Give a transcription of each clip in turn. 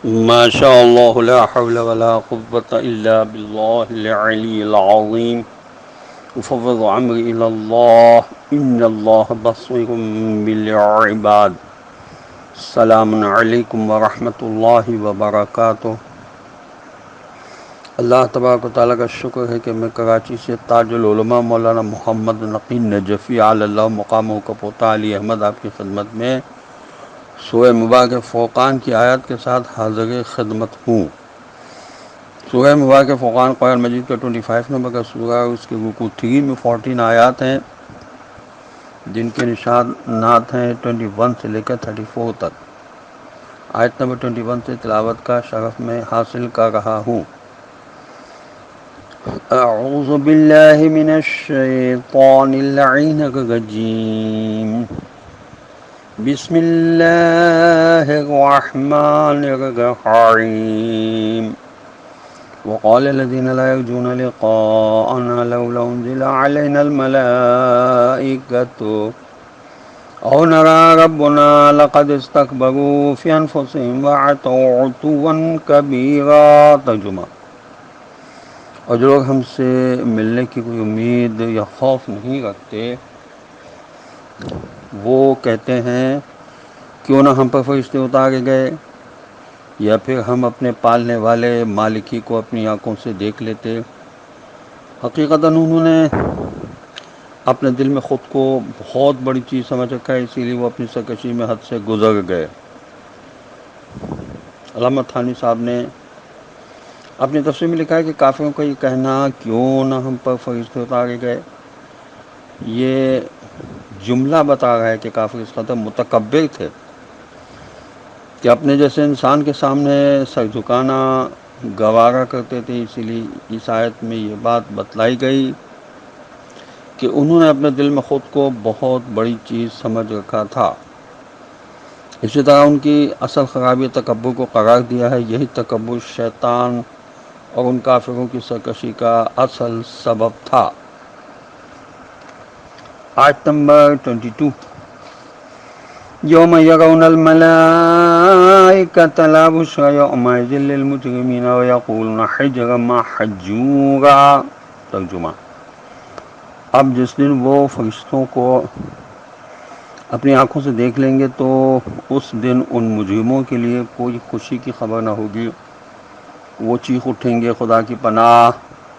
ما شاء الله لا حول ولا قوة إلا بالله العلي العظيم أفوض أمري إلى الله إن الله بصير بالعباد السلام علیکم ورحمۃ اللہ وبرکاتہ۔ اللہ تبارک و تعالیٰ کا شکر ہے کہ میں کراچی سے تاج العلماء مولانا محمد نقی نجفی علی اللہ مقامہ کا پوتا علی احمد آپ کی خدمت میں سورہ مبارکہ فرقان کی آیات کے ساتھ حاضر خدمت ہوں۔ سورہ مبارکہ فرقان قرآن مجید کا 25 نمبر کا سورہ ہے، اس کے رکوع 3 میں 14 آیات ہیں جن کے نشانات ہیں 21 سے لے کر 34 تک۔ آیت نمبر 21 سے تلاوت کا شرف میں حاصل کر رہا ہوں۔ اعوذ باللہ من الشیطان اللعین الرجیم، بسم اللہ الرحمن الرحیم۔ وقال الذين لا يرجون لقاءنا لولا أنزل علينا الملائكة أو نرى ربنا لقد استكبروا في أنفسهم وعتوا عتوا كبيرا۔ ترجمہ: اور جو لوگ ہم سے ملنے کی کوئی امید یا خوف نہیں رکھتے وہ کہتے ہیں کیوں نہ ہم پر فرشتے اتارے گئے، یا پھر ہم اپنے پالنے والے مالکی کو اپنی آنکھوں سے دیکھ لیتے۔ حقیقتاً انہوں نے اپنے دل میں خود کو بہت بڑی چیز سمجھ رکھا ہے، اسی لیے وہ اپنی سرکشی میں حد سے گزر گئے۔ علامہ تھانی صاحب نے اپنی تفسیر میں لکھا ہے کہ کافروں کا یہ کہنا کیوں نہ ہم پر فرشتے اتارے گئے، یہ جملہ بتا رہا ہے کہ کافر اس قدر متکبر تھے کہ اپنے جیسے انسان کے سامنے سر جھکانا گوارا کرتے تھے۔ اسی لیے اس آیت میں یہ بات بتلائی گئی کہ انہوں نے اپنے دل میں خود کو بہت بڑی چیز سمجھ رکھا تھا۔ اسی طرح ان کی اصل خرابی تکبر کو قرار دیا ہے۔ یہی تکبر شیطان اور ان کافروں کی سرکشی کا اصل سبب تھا۔ آیت نمبر 22، یوم یرون الملائکۃ لا بشری یومئذ للمجرمین ویقولون حجرا محجورا۔ ترجمہ: اب جس دن وہ فرشتوں کو اپنی آنکھوں سے دیکھ لیں گے تو اس دن ان مجرموں کے لیے کوئی خوشی کی خبر نہ ہوگی۔ وہ چیخ اٹھیں گے خدا کی پناہ،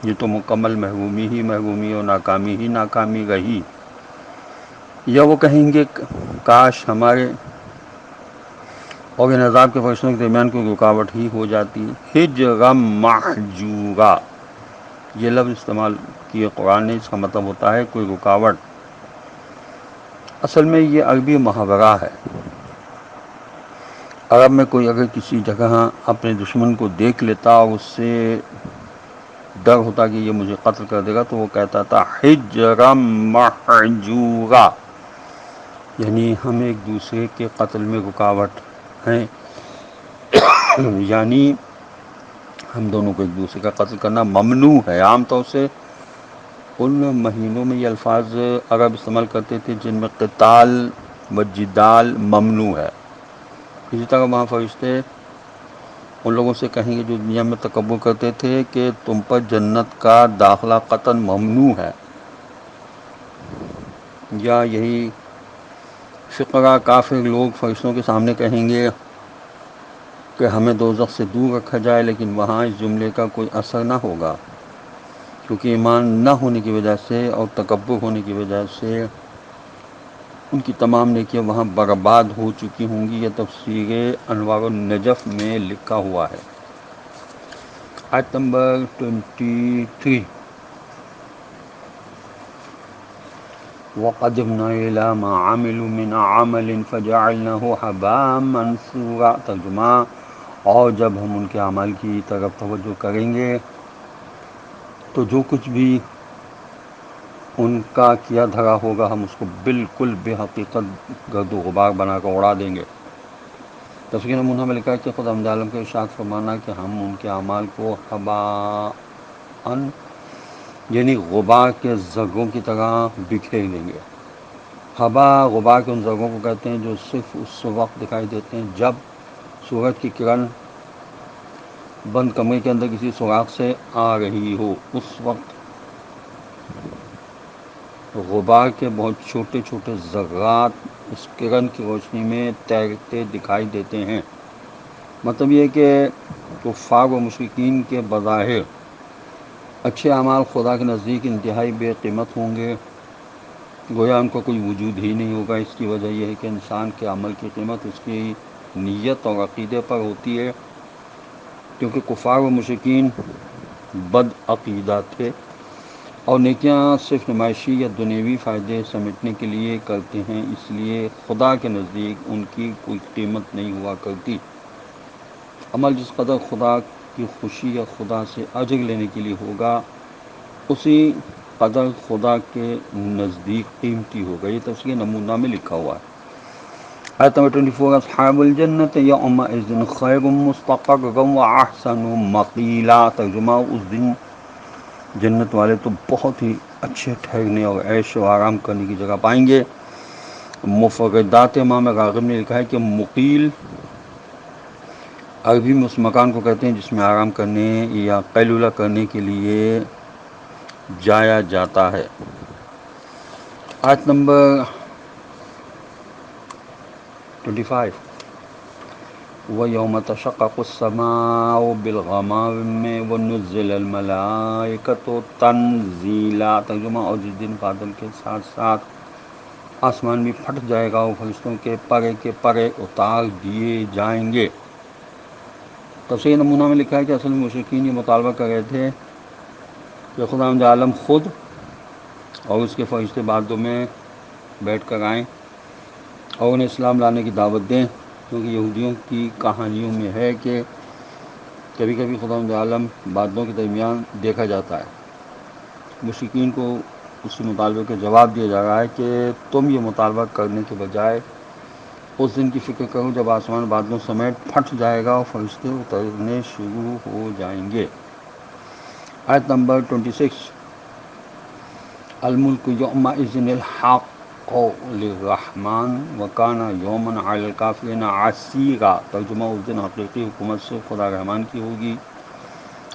یہ تو مکمل محرومی ہی محرومی اور ناکامی ہی ناکامی رہی۔ یا وہ کہیں گے کاش ہمارے اور ان عذاب کے فرشتوں کے درمیان کوئی رکاوٹ ہی ہو جاتی۔ حجرا محجورا، یہ لفظ استعمال کیے قرآن نے، اس کا مطلب ہوتا ہے کوئی رکاوٹ۔ اصل میں یہ عربی محاورہ ہے۔ عرب میں کوئی اگر کسی جگہ اپنے دشمن کو دیکھ لیتا اور اس سے ڈر ہوتا کہ یہ مجھے قتل کر دے گا تو وہ کہتا تھا حجرا محجورا، یعنی ہم ایک دوسرے کے قتل میں رکاوٹ ہیں، یعنی ہم دونوں کو ایک دوسرے کا قتل کرنا ممنوع ہے۔ عام طور سے ان مہینوں میں یہ الفاظ عرب استعمال کرتے تھے جن میں قتال و جدال ممنوع ہے۔ اسی طرح وہاں فرشتے ان لوگوں سے کہیں گے جو دنیا میں تکبر کرتے تھے کہ تم پر جنت کا داخلہ قطعاً ممنوع ہے۔ یا یہی فقرا کافر لوگ فرشتوں کے سامنے کہیں گے کہ ہمیں دوزخ سے دور رکھا جائے، لیکن وہاں اس جملے کا کوئی اثر نہ ہوگا، کیونکہ ایمان نہ ہونے کی وجہ سے اور تکبر ہونے کی وجہ سے ان کی تمام نیکیاں وہاں برباد ہو چکی ہوں گی۔ یہ تفسیر انوار النجف میں لکھا ہوا ہے۔ آیت نمبر 23، وَقَدِمْنَا إِلَىٰ مَا عَمِلُوا مِنْ عَمَلٍ فَجَعَلْنَاهُ هَبَاءً مَّنثُورًا۔ ترجمہ: اور جب ہم ان کے اعمال کی طرف توجہ کریں گے تو جو کچھ بھی ان کا کیا دھرا ہوگا ہم اس کو بالکل بے حقیقت گرد و غبار بنا کر اڑا دیں گے۔ تفسیر نمونہ میں لکھا ہے کہ خدا عالم کا ارشاد فرمانا کہ ہم ان کے اعمال کو ہباء یعنی غبار کے زرگوں کی طرح بکھیر دیں گے۔ ہبا غبار کے ان زرگوں کو کہتے ہیں جو صرف اس وقت دکھائی دیتے ہیں جب سورج کی کرن بند کمرے کے اندر کسی سوراخ سے آ رہی ہو، اس وقت غبار کے بہت چھوٹے چھوٹے ذرات اس کرن کی روشنی میں تیرتے دکھائی دیتے ہیں۔ مطلب یہ کہ کفار و مشرکین کے بظاہر اچھے اعمال خدا کے نزدیک انتہائی بے قیمت ہوں گے، گویا ان کو کوئی وجود ہی نہیں ہوگا۔ اس کی وجہ یہ ہے کہ انسان کے عمل کی قیمت اس کی نیت اور عقیدے پر ہوتی ہے، کیونکہ کفار و مشرکین بد عقیدہ تھے اور نیکیاں صرف نمائشی یا دنیوی فائدے سمیٹنے کے لیے کرتے ہیں، اس لیے خدا کے نزدیک ان کی کوئی قیمت نہیں ہوا کرتی۔ عمل جس قدر خدا کی خوشی یا خدا سے اجر لینے کے لیے ہوگا، اسی قدر خدا کے نزدیک قیمتی ہوگا۔ یہ تفسیر نمونہ میں لکھا ہوا ہے۔ آیت نمبر 24، اصحاب الجنت یومئذ خیر مستقرا واحسن مقیلا۔ ترجمہ، اس دن جنت والے تو بہت ہی اچھے ٹھہرنے اور عیش و آرام کرنے کی جگہ پائیں گے۔ مفردات امام راغب نے لکھا ہے کہ مقیل عربی میں اس مکان کو کہتے ہیں جس میں آرام کرنے یا قیلولہ کرنے کے لیے جایا جاتا ہے۔ آیت نمبر 25، وَيَوْمَ تَشَقَّقُ السَّمَاءُ بِالْغَمَامِ وَنُزِّلَ الْمَلَائِكَةُ تَنزِيلًا۔ ترجمہ، اور جس دن بادل کے ساتھ ساتھ آسمان بھی پھٹ جائے گا اور فرشتوں کے پرے اتار دیے جائیں گے۔ تفسیر نمونہ میں لکھا ہے کہ اصل میں مشرکین یہ مطالبہ کر رہے تھے کہ خداوند عالم خود اور اس کے فرشتے بادلوں میں بیٹھ کر آئیں اور انہیں اسلام لانے کی دعوت دیں، کیونکہ یہودیوں کی کہانیوں میں ہے کہ کبھی کبھی خداوند عالم بادلوں کے درمیان دیکھا جاتا ہے۔ مشرکین کو اس مطالبے کا جواب دیا جا رہا ہے کہ تم یہ مطالبہ کرنے کے بجائے اس دن کی فکر کرو جب آسمان بادلوں سمیت پھٹ جائے گا اور فرشتے اترنے شروع ہو جائیں گے۔ آیت نمبر 26، الملک یومئذ الحق للرحمن وکان یوما علی الکافرین عسیرا۔ ترجمہ، اس دن حقیقی حکومت سے خدا رحمان کی ہوگی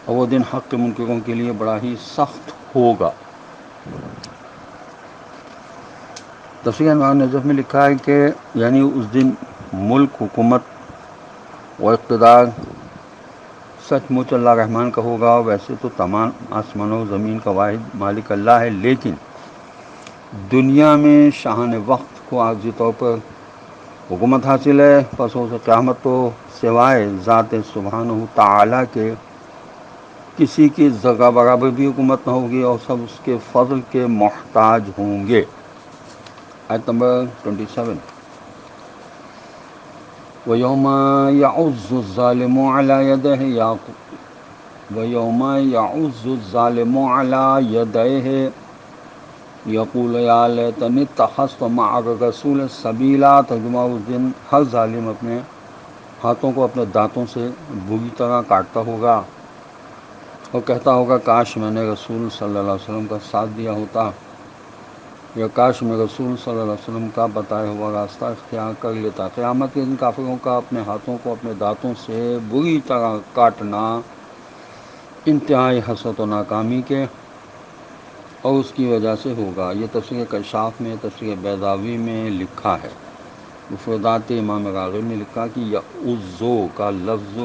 اور وہ دن حق کے منکروں کے لیے بڑا ہی سخت ہوگا۔ تفسیر انوار نجف میں لکھا ہے کہ یعنی اس دن ملک، حکومت و اقتدار سچ مچ اللہ رحمان کا ہوگا۔ ویسے تو تمام آسمانوں و زمین کا واحد مالک اللہ ہے، لیکن دنیا میں شاہان وقت کو عارضی طور پر حکومت حاصل ہے، پس روز قیامت تو سوائے ذات سبحانہ تعالیٰ کے کسی کی ذرہ برابر بھی حکومت نہ ہوگی اور سب اس کے فضل کے محتاج ہوں گے۔ آیت نمبر 27، وَيَوْمَ يَعُضُّ الظَّالِمُ عَلَى يَدَيْهِ يَقُولُ يَا لَيْتَنِي اتَّخَذْتُ مَعَ الرَّسُولِ سَبِيلًا۔ ترجمہ، اس دن ہر ظالم اپنے ہاتھوں کو اپنے دانتوں سے بری طرح کاٹتا ہوگا اور کہتا ہوگا کاش میں نے رسول صلی اللہ علیہ وسلم کا ساتھ دیا ہوتا، یا کاش میں رسول صلی اللہ علیہ وسلم کا بتایا ہوا راستہ اختیار کر لیتا۔ قیامت کے دن کافروں کا اپنے ہاتھوں کو اپنے دانتوں سے بری طرح کاٹنا انتہائی حسرت و ناکامی کے اور اس کی وجہ سے ہوگا۔ یہ تفسیر کشاف میں، تفسیر بیضاوی میں لکھا ہے۔ مفردات امام راغب نے لکھا کہ یعضو کا لفظ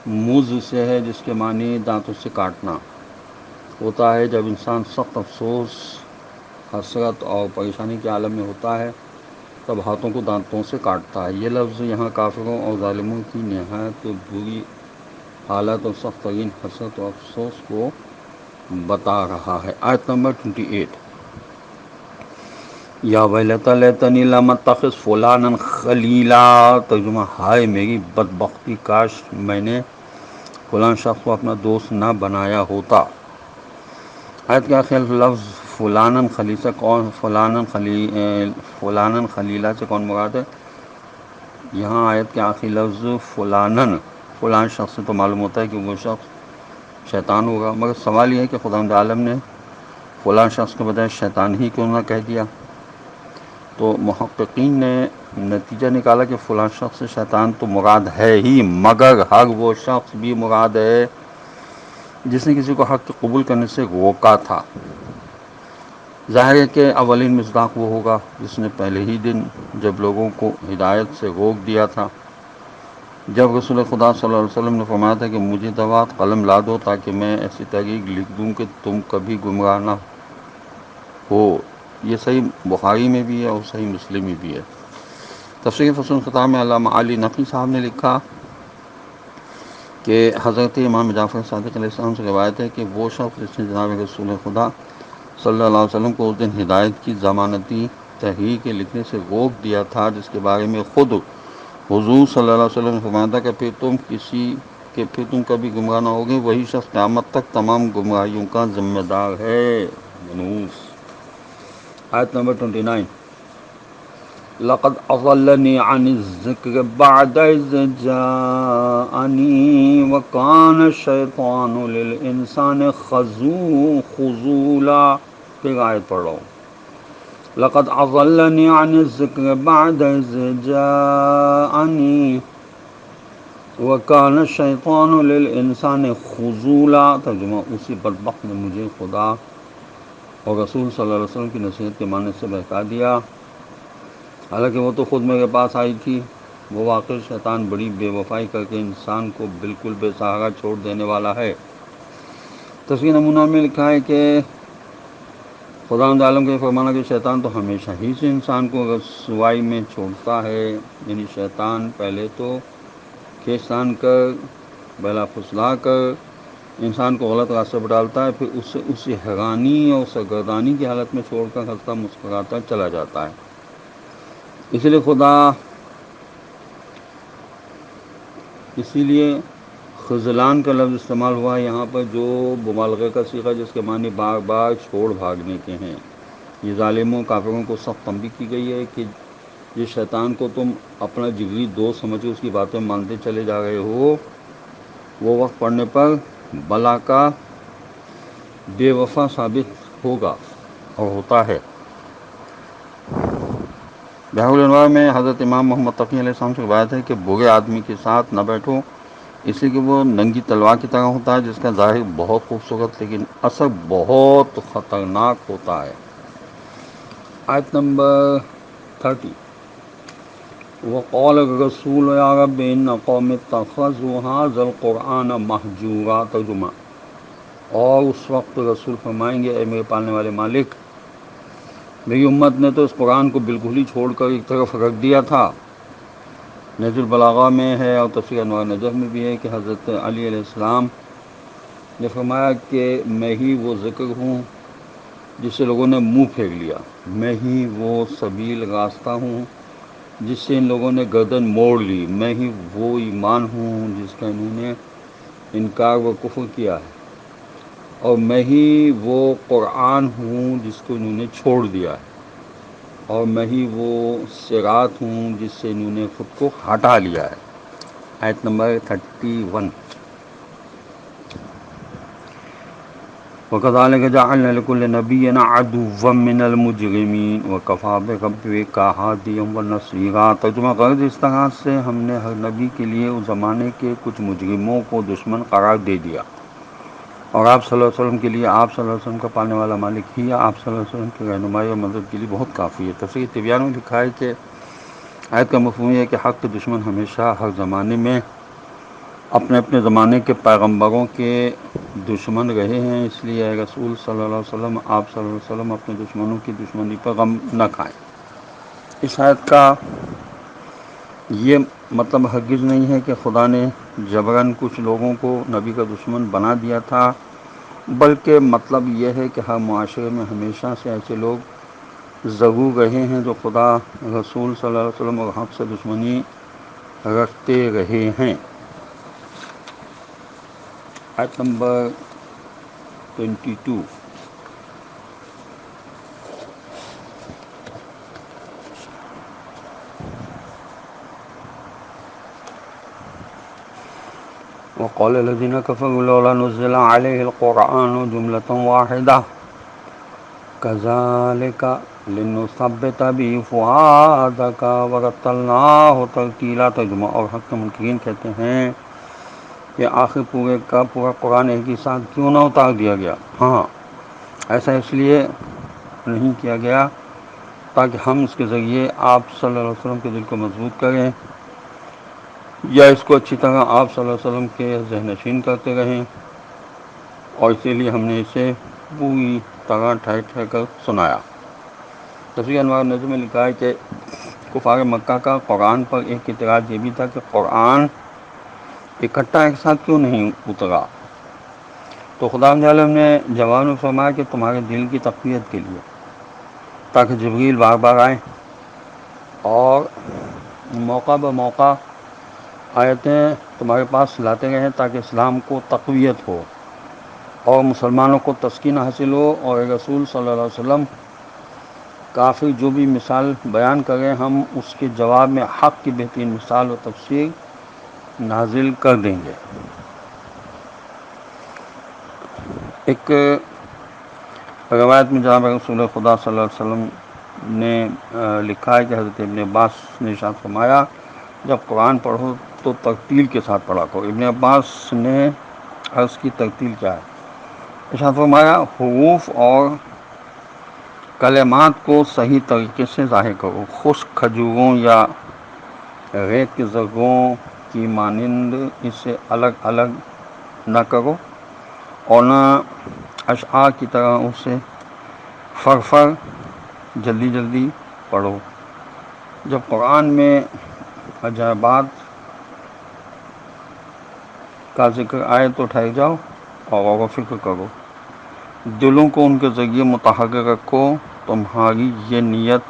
مز سے ہے، جس کے معنی دانتوں سے کاٹنا ہوتا ہے۔ جب انسان سخت افسوس، حسرت اور پریشانی کے عالم میں ہوتا ہے تب ہاتھوں کو دانتوں سے کاٹتا ہے۔ یہ لفظ یہاں کافروں اور ظالموں کی نہایت بری حالت اور سخت ترین حسرت و افسوس کو بتا رہا ہے۔ آیت نمبر 28، یا ویلتی لیتنی لم اتخذ فلانا خلیلا۔ ترجمہ، ہائے میری بدبختی، کاش میں نے فلاں شخص کو اپنا دوست نہ بنایا ہوتا۔ آیت کے آخر لفظ فلانن خلیلا سے کون مراد ہے؟ یہاں آیت کے آخری لفظ فلان شخص سے تو معلوم ہوتا ہے کہ وہ شخص شیطان ہوگا، مگر سوال یہ ہے کہ خداوند عالم نے فلاں شخص کے بجائے شیطان ہی کیوں نہ کہہ دیا؟ تو محققین نے نتیجہ نکالا کہ فلاں شخص سے شیطان تو مراد ہے ہی، مگر ہر وہ شخص بھی مراد ہے جس نے کسی کو حق قبول کرنے سے روکا تھا۔ ظاہر ہے کہ اولین مصداق وہ ہوگا جس نے پہلے ہی دن جب لوگوں کو ہدایت سے روک دیا تھا، جب رسول خدا صلی اللہ علیہ وسلم نے فرمایا تھا کہ مجھے دوات قلم لا دو تاکہ میں ایسی تحقیق لکھ دوں کہ تم کبھی گمراہ نہ ہو۔ یہ صحیح بخاری میں بھی ہے اور صحیح مسلم میں بھی ہے۔ تفسیر فصل خطاب میں علامہ علی نقی صاحب نے لکھا کہ حضرت امام جعفر صادق علیہ السلام سے روایت ہے کہ وہ شخص جس نے جناب رسول خدا صلی اللہ علیہ وسلم کو اس دن ہدایت کی ضمانتی تحریر کے لکھنے سے روک دیا تھا، جس کے بارے میں خود حضور صلی اللہ علیہ وسلم نے فرمایا تھا کہ پھر تم کبھی گمراہ نہ ہوگے، وہی شخص قیامت تک تمام گمراہیوں کا ذمہ دار ہے۔ یونس آیت نمبر 29۔ لقد اضلني عن الذکر بعد اذ جاءنی وکان الشیطان للانسان خذولا۔ پھر آیت پڑھ رہا ہوں۔ لقد اضلني عن الذکر بعد اذ جاءنی وکان الشیطان للانسان خذولا۔ ترجمہ: اسی بدبخت نے مجھے خدا اور رسول صلی اللہ علیہ وسلم کی نصیحت کے معنی سے بہکا دیا، حالانکہ وہ تو خود میرے پاس آئی تھی۔ وہ واقعی شیطان بڑی بے وفائی کر کے انسان کو بالکل بے سہارا چھوڑ دینے والا ہے۔ تفسیر نمونہ میں لکھا ہے کہ خداوند عالم کا یہ فرمانا کہ شیطان تو ہمیشہ ہی سے انسان کو رسوائی میں چھوڑتا ہے، یعنی شیطان پہلے تو کھینچتان کر، بلا پھسلا کر انسان کو غلط راستے پر ڈالتا ہے، پھر اسے اسی حیرانی اور سرگردانی کی حالت میں چھوڑ کر ہنستا مسکراتا چلا جاتا ہے۔ اسی لیے خذلان کا لفظ استعمال ہوا ہے یہاں پر، جو مبالغہ کا صیغہ جس کے معنی بار بار چھوڑ بھاگنے کے ہیں۔ یہ ظالموں کافروں کو سخت تنبیہ کی گئی ہے کہ جس شیطان کو تم اپنا جگری دوست سمجھے اس کی باتیں مانتے چلے جا رہے ہو، وہ وقت پڑنے پر بلا کا بے وفا ثابت ہوگا اور ہوتا ہے۔ بحر الانوار میں حضرت امام محمد تقی علیہ السلام سے روایت ہے کہ برے آدمی کے ساتھ نہ بیٹھو، اس لیے کہ وہ ننگی تلوار کی طرح ہوتا ہے، جس کا ظاہر بہت خوبصورت لیکن اثر بہت خطرناک ہوتا ہے۔ آیت نمبر 30۔ وقال الرسول یا رب ان قوم اتخذوا هذا القرآن مہجورا۔ ترجمہ: اور اس وقت رسول فرمائیں گے، اے میرے پالنے والے مالک، میری امت نے تو اس قرآن کو بالکل ہی چھوڑ کر ایک طرف رکھ دیا تھا۔ نہج البلاغہ میں ہے اور تفسیر انوار نجف میں بھی ہے کہ حضرت علی علیہ السلام نے فرمایا کہ میں ہی وہ ذکر ہوں جس سے لوگوں نے منہ پھیر لیا، میں ہی وہ سبیل راستہ ہوں جس سے ان لوگوں نے گردن موڑ لی، میں ہی وہ ایمان ہوں جس کا انہوں نے انکار و کفر کیا ہے، اور میں ہی وہ قرآن ہوں جس کو انہوں نے چھوڑ دیا ہے، اور میں ہی وہ صراط ہوں جس سے انہوں نے خود کو ہٹا لیا ہے۔ آیت نمبر 31۔ وَكَذَلِكَ جَعَلْنَا لِكُلِّ نَبِيٍّ عَدُوًّا مِّنَ الْمُجْرِمِينَ وَكَفَىٰ بِرَبِّكَ هَادِيًا وَنَصِيرًا۔ ترجمہ: غرض اس طرح سے ہم نے ہر نبی کے لیے اس زمانے کے کچھ مجرموں کو دشمن قرار دے دیا، اور آپ صلی اللہ علیہ وسلم کے لیے آپ صلی اللہ علیہ وسلم کا پالنے والا مالک ہی آپ صلی اللہ علیہ وسلم کی رہنمائی اور مدد کے لیے بہت کافی ہے۔ تفسیر تبیان میں لکھا ہے کہ آیت کا مفہوم یہ ہے کہ حق کے دشمن ہمیشہ ہر زمانے میں اپنے اپنے زمانے کے پیغمبروں کے دشمن رہے ہیں، اس لیے اے رسول صلی اللہ علیہ وسلم، آپ صلی اللہ علیہ وسلم اپنے دشمنوں کی دشمنی پر غم نہ کھائیں۔ اس آیت کا یہ مطلب ہرگز نہیں ہے کہ خدا نے جبراً کچھ لوگوں کو نبی کا دشمن بنا دیا تھا، بلکہ مطلب یہ ہے کہ ہر معاشرے میں ہمیشہ سے ایسے لوگ ضرور رہے ہیں جو خدا، رسول صلی اللہ علیہ وسلم اور حق سے دشمنی رکھتے رہے ہیں۔ آیت نمبر 22۔ وقال الذين كفروا لولا نزل عليه القرآن جملة واحدة کذالک لنثبت به فؤادک ورتلناہ ترتیلا ترجمہ۔ اور حق منکرین کہتے ہیں کہ آخر پورے کا پورا قرآن ایک ہی ساتھ کیوں نہ اتار دیا گیا؟ ہاں، ایسا اس لیے نہیں کیا گیا تاکہ ہم اس کے ذریعے آپ صلی اللہ علیہ وسلم کے دل کو مضبوط کریں، یا اس کو اچھی طرح آپ صلی اللہ علیہ وسلم کے ذہن نشین کرتے رہیں، اور اسی لیے ہم نے اسے پوری طرح ٹھہر ٹھہر کر سنایا۔ تفسیر انوار النظم میں لکھا ہے کہ کفار مکہ کا قرآن پر ایک اعتراض یہ بھی تھا کہ قرآن اکٹھا ایک ساتھ کیوں نہیں اترا؟ تو خدا عالم نے جواب میں فرمایا کہ تمہارے دل کی تقویت کے لیے، تاکہ جبریل بار بار آئیں اور موقع بموقع آیتیں تمہارے پاس لاتے رہیں، تاکہ اسلام کو تقویت ہو اور مسلمانوں کو تسکین حاصل ہو، اور رسول صلی اللہ علیہ وسلم کافر جو بھی مثال بیان کریں ہم اس کے جواب میں حق کی بہترین مثال و تفسیر نازل کر دیں گے۔ ایک روایت میں جناب رسول خدا صلی اللہ علیہ وسلم نے لکھا ہے کہ حضرت ابن عباس نے ارشاد فرمایا جب قرآن پڑھو تو ترتیل کے ساتھ پڑھا کرو۔ ابن عباس نے عرض کی ترتیل کیا ہے؟ ارشاد فرمایا حروف اور کلمات کو صحیح طریقے سے ظاہر کرو، خشک کھجوروں یا ریت کے ذروں کی مانند اسے الگ الگ نہ کرو، اور نہ اشعار کی طرح اسے فرفر جلدی جلدی پڑھو۔ جب قرآن میں عجائبات کا ذکر آئے تو ٹھہر جاؤ اور غور و فکر کرو، دلوں کو ان کے ذریعے متحرک رکھو۔ تمہاری یہ نیت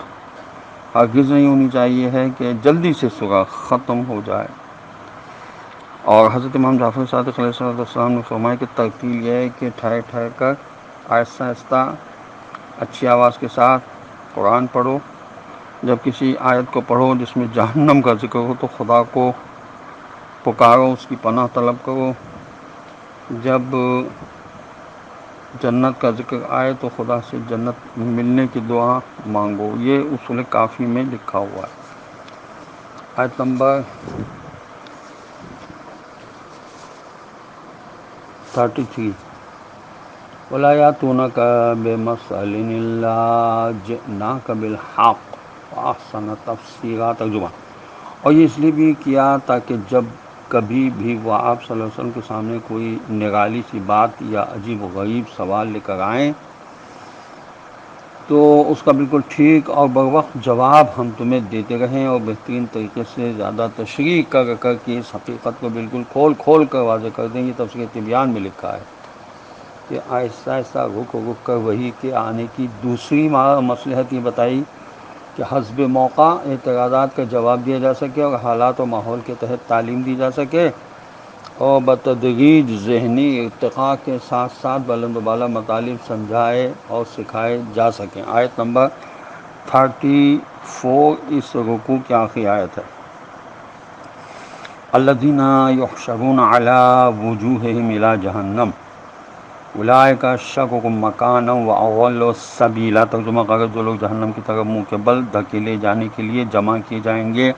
ہرگز نہیں ہونی چاہیے ہے کہ جلدی سے سورہ ختم ہو جائے۔ اور حضرت امام جعفر صادق علیہ السلام نے فرمایا کہ ترتیل یہ ہے کہ ٹھہر ٹھہر کر آہستہ آہستہ اچھی آواز کے ساتھ قرآن پڑھو۔ جب کسی آیت کو پڑھو جس میں جہنم کا ذکر ہو تو خدا کو پکارو، اس کی پناہ طلب کرو۔ جب جنت کا ذکر آئے تو خدا سے جنت ملنے کی دعا مانگو۔ یہ اصول کافی میں لکھا ہوا ہے۔ آیت نمبر 33 وَلَا يَأْتُونَكَ بِمَثَلٍ إِلَّا جِئْنَاكَ بِالْحَقِّ وَأَحْسَنَ تَفْسِيرًا ترجمہ۔ اور یہ اس لیے بھی کیا تاکہ جب کبھی بھی وہ آپ صلی اللہ علیہ وسلم کے سامنے کوئی نرالی سی بات یا عجیب و غریب سوال لے کر آئیں تو اس کا بالکل ٹھیک اور بروقت جواب ہم تمہیں دیتے رہیں، اور بہترین طریقے سے زیادہ تشریح کر کر کے اس حقیقت کو بالکل کھول کھول کر واضح کر دیں۔ یہ تفسیر تبیان میں لکھا ہے کہ آہستہ آہستہ رک رک کر وحی کے آنے کی دوسری مصلحت یہ بتائی کہ حسب موقع اعتراضات کا جواب دیا جا سکے اور حالات و ماحول کے تحت تعلیم دی جا سکے، اور بتدریج ذہنی ارتقاء کے ساتھ ساتھ بلند و بالا مطالب سمجھائے اور سکھائے جا سکیں۔ آیت نمبر 34 اس رکوع کی آخری آیت ہے۔ الذین یحشرون علی وجوہہم الی جہنم اولئک اشق مکانا واضل سبیلا ترجمہ۔ اگر جو لوگ جہنم کی طرف منہ کے بل دھکیلے جانے کے لیے جمع کیے جائیں گے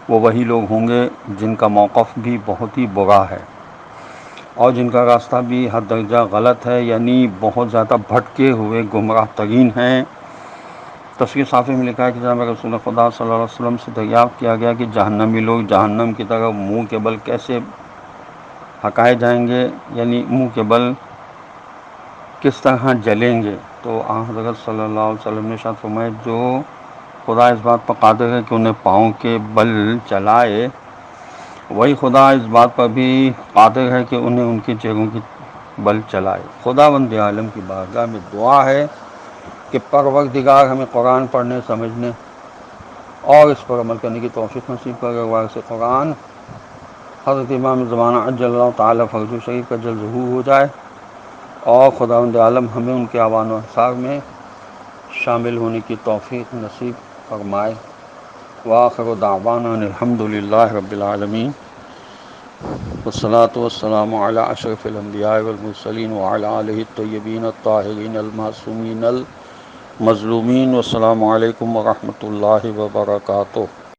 وہ وہی لوگ ہوں گے جن کا موقف بھی بہت ہی برا ہے اور جن کا راستہ بھی حد درجہ غلط ہے، یعنی بہت زیادہ بھٹکے ہوئے گمراہ ترین ہیں۔ تفسیر صافی میں لکھا ہے کہ جناب رسول خدا صلی اللہ علیہ وسلم سے دریافت کیا گیا کہ جہنمی لوگ جہنم کی طرف منہ کے بل کیسے ہکائے جائیں گے، یعنی منہ کے بل کس طرح جلیں گے؟ تو حضرت صلی اللہ علیہ وسلم نے ارشاد فرمایا جو خدا اس بات پر قادر ہے کہ انہیں پاؤں کے بل چلائے، وہی خدا اس بات پر بھی قادر ہے کہ انہیں ان کے چہروں کی بل چلائے۔ خداوند عالم کی بارگاہ میں دعا ہے کہ پروردگار ہمیں قرآن پڑھنے، سمجھنے اور اس پر عمل کرنے کی توفیق نصیب کرے۔ وارث قرآن حضرت امام زمانہ عجل اللہ تعالیٰ فرجہ شریف کا جلد ظہور ہو جائے، اور خداوند عالم ہمیں ان کے اعوان و انصار میں شامل ہونے کی توفیق نصیب فرمائے۔ وآخر دعوانا الحمد للہ رب العالمین۔ والصلاة والسلام على أشرف الأنبياء والمرسلين وعلى آله الطيبين الطاهرين المعصومين المظلومين. والسلام علیکم ورحمۃ اللہ وبرکاتہ.